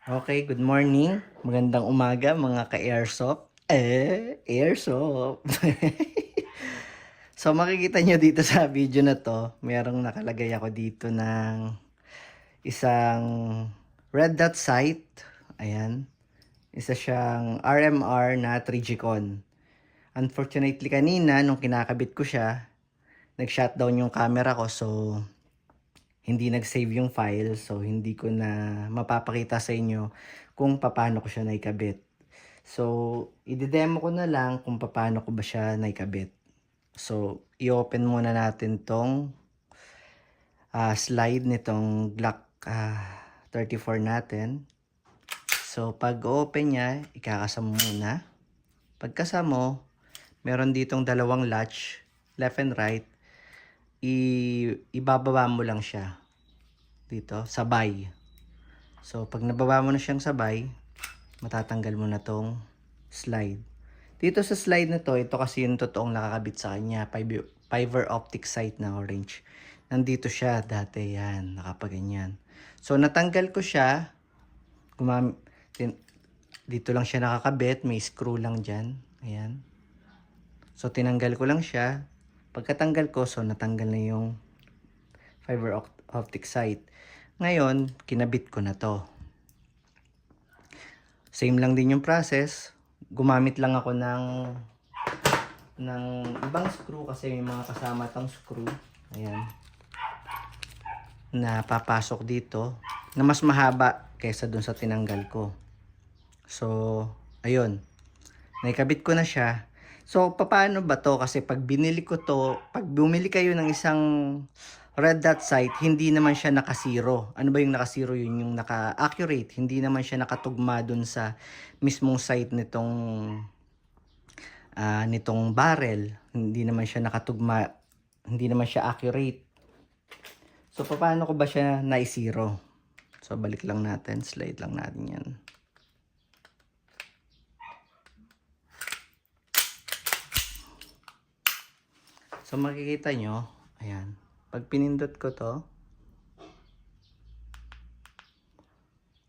Okay, good morning. Magandang umaga mga ka-airsoft. Airsoft. So makikita nyo dito sa video na to, merong nakalagay ako dito ng isang red dot sight. Ayan. Isa siyang RMR na 3G-Con. Unfortunately kanina, nung kinakabit ko siya, nag-shutdown yung camera ko. So, hindi nag-save yung file. So, hindi ko na mapapakita sa inyo kung paano ko siya naikabit. So, i-demo ko na lang kung paano ko ba siya naikabit. So, i-open muna natin tong slide nitong Glock 34 natin. So, pag open niya, ikakasama muna. Pagkasamo, meron ditong dalawang latch, left and right. Ibababa mo lang siya dito, sabay. So, pag nababa mo na siyang sabay, matatanggal mo na tong slide. Dito sa slide na to, ito kasi yung totoong nakakabit sa kanya, fiber optic sight na orange. Nandito siya dati, yan, nakapaganyan. So, natanggal ko siya, dito lang siya nakakabit, may screw lang dyan, ayan. So, tinanggal ko lang siya. Pagkatanggal ko, so natanggal na yung fiber optic sight. Ngayon, kinabit ko na to. Same lang din yung process. Gumamit lang ako ng ibang screw kasi may mga kasama tang screw. Ayan. Na papasok dito na mas mahaba kaysa dun sa tinanggal ko. So, ayun. Naikabit ko na siya. So, paano ba to? Kasi pag binili ko to, pag bumili kayo ng isang red dot sight, hindi naman siya naka-zero. Ano ba yung naka-zero? Yun yung naka-accurate. Hindi naman siya nakatugma dun sa mismong sight nitong barrel. Hindi naman siya nakatugma. Hindi naman siya accurate. So, paano ko ba siya na-zero? So, balik lang natin. Slide lang natin yan. So, makikita nyo, ayan, pag pinindot ko to,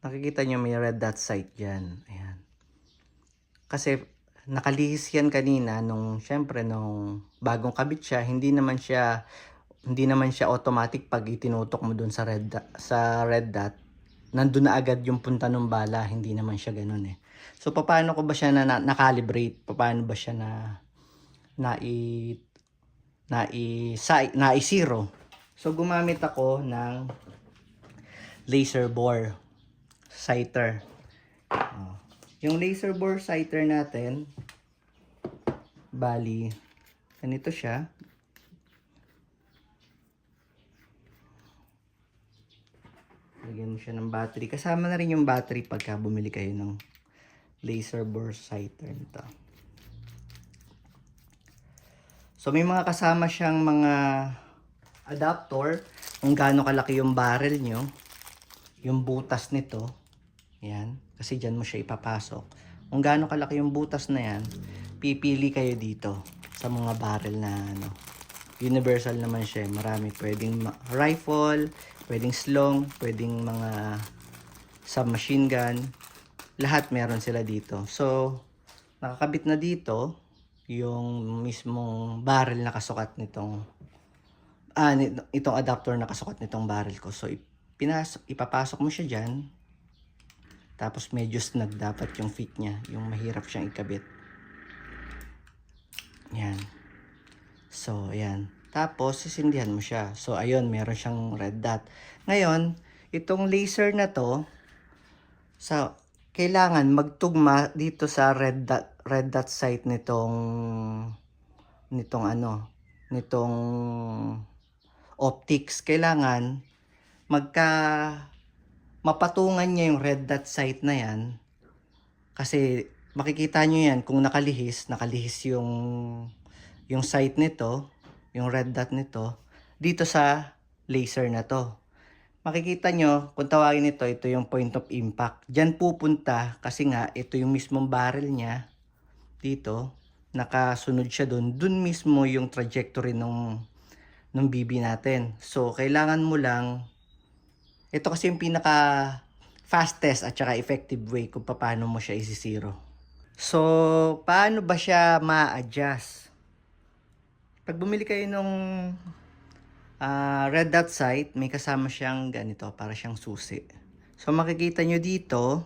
nakikita nyo may red dot sight dyan, ayan. Kasi, nakalihis yan kanina syempre, nung bagong kabit siya, hindi naman siya automatic pag itinutok mo dun sa red dot, nandun na agad yung punta ng bala, hindi naman siya ganun eh. So, paano ko ba siya na-calibrate? Paano ba siya na-zero? So, gumamit ako ng laser bore sighter. Yung laser bore sighter natin, bali, ganito siya. Lagyan mo siya ng battery. Kasama na rin yung battery pagka bumili kayo ng laser bore sighter nito. So, may mga kasama siyang mga adapter kung gaano kalaki yung barrel nyo. Yung butas nito. Yan. Kasi dyan mo siya ipapasok. Kung gaano kalaki yung butas na yan, pipili kayo dito sa mga barrel na universal naman siya. Marami. Pwedeng rifle, pwedeng slong, pwedeng mga submachine gun. Lahat meron sila dito. So, nakakabit na dito yung mismong barrel na kasukat itong adapter na kasukat nitong barrel ko. So, ipapasok mo siya dyan. Tapos medyo snug dapat yung fit niya. Yung mahirap siyang ikabit. Yan. So, ayan. Tapos, sisindihan mo siya. So, ayun, meron siyang red dot. Ngayon, itong laser na to, kailangan magtugma dito sa red dot sight nitong optics. Kailangan mapatungan niya yung red dot sight na yan. Kasi makikita nyo yan kung nakalihis yung sight nito, yung red dot nito, dito sa laser na to. Makikita nyo, kung tawagin ito yung point of impact. Diyan pupunta kasi nga ito yung mismong barrel niya. Dito, nakasunod siya doon. Doon mismo yung trajectory ng BB natin. So, kailangan mo lang, ito kasi yung pinaka fastest at saka effective way kung paano mo siya isi-zero. So, paano ba siya ma-adjust? Pag bumili kayo nung red dot sight, may kasama siyang ganito, para siyang susi. So, makikita nyo dito,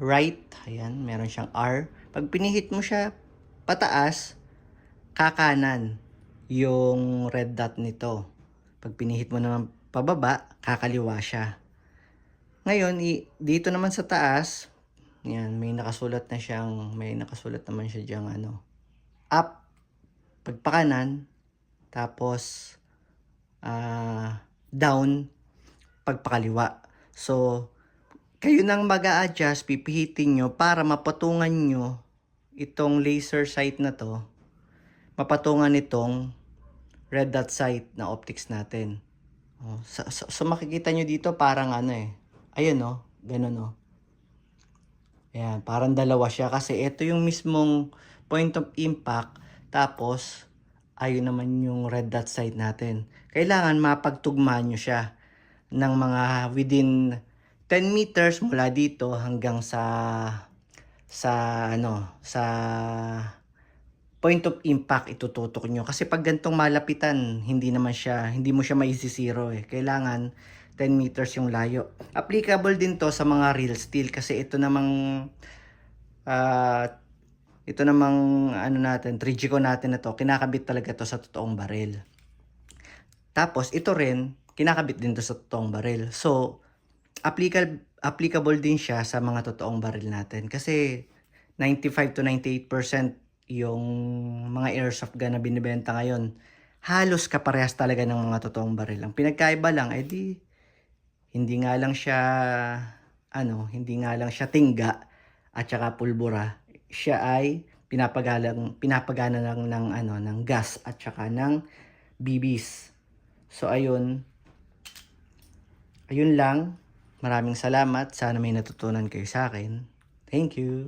right, ayan, meron siyang R. Pag pinihit mo siya pataas, kakanan yung red dot nito. Pag pinihit mo naman pababa, kakaliwa siya. Ngayon, dito naman sa taas, yan, may nakasulat naman siya diyang up, pagpakanan, tapos down, pagpakaliwa. So, kayo nang mag-a-adjust, pipihitin nyo para mapatungan nyo itong laser sight na to, mapatungan itong red dot sight na optics natin. So makikita nyo dito parang ayun ganun Ayan, parang dalawa siya kasi ito yung mismong point of impact, tapos ayun naman yung red dot sight natin. Kailangan mapagtugma nyo siya ng mga within 10 meters mula dito hanggang sa point of impact itututok nyo. Kasi pag gantong malapitan, hindi mo siya maisisiro eh. Kailangan 10 meters yung layo. Applicable din to sa mga real steel kasi ito namang Trigico natin na to, kinakabit talaga to sa totoong baril. Tapos ito rin, kinakabit din to sa totoong baril. So, applicable din siya sa mga totoong baril natin kasi 95 to 98% yung mga airsoft gun na binibenta ngayon, halos kaparehas talaga ng mga totoong baril. Ang pinagkaiba lang hindi nga lang siya tingga at saka pulbura. Siya ay pinapagana lang ng gas at saka ng BBs. So ayun lang. Maraming salamat. Sana may natutunan kayo sa akin. Thank you.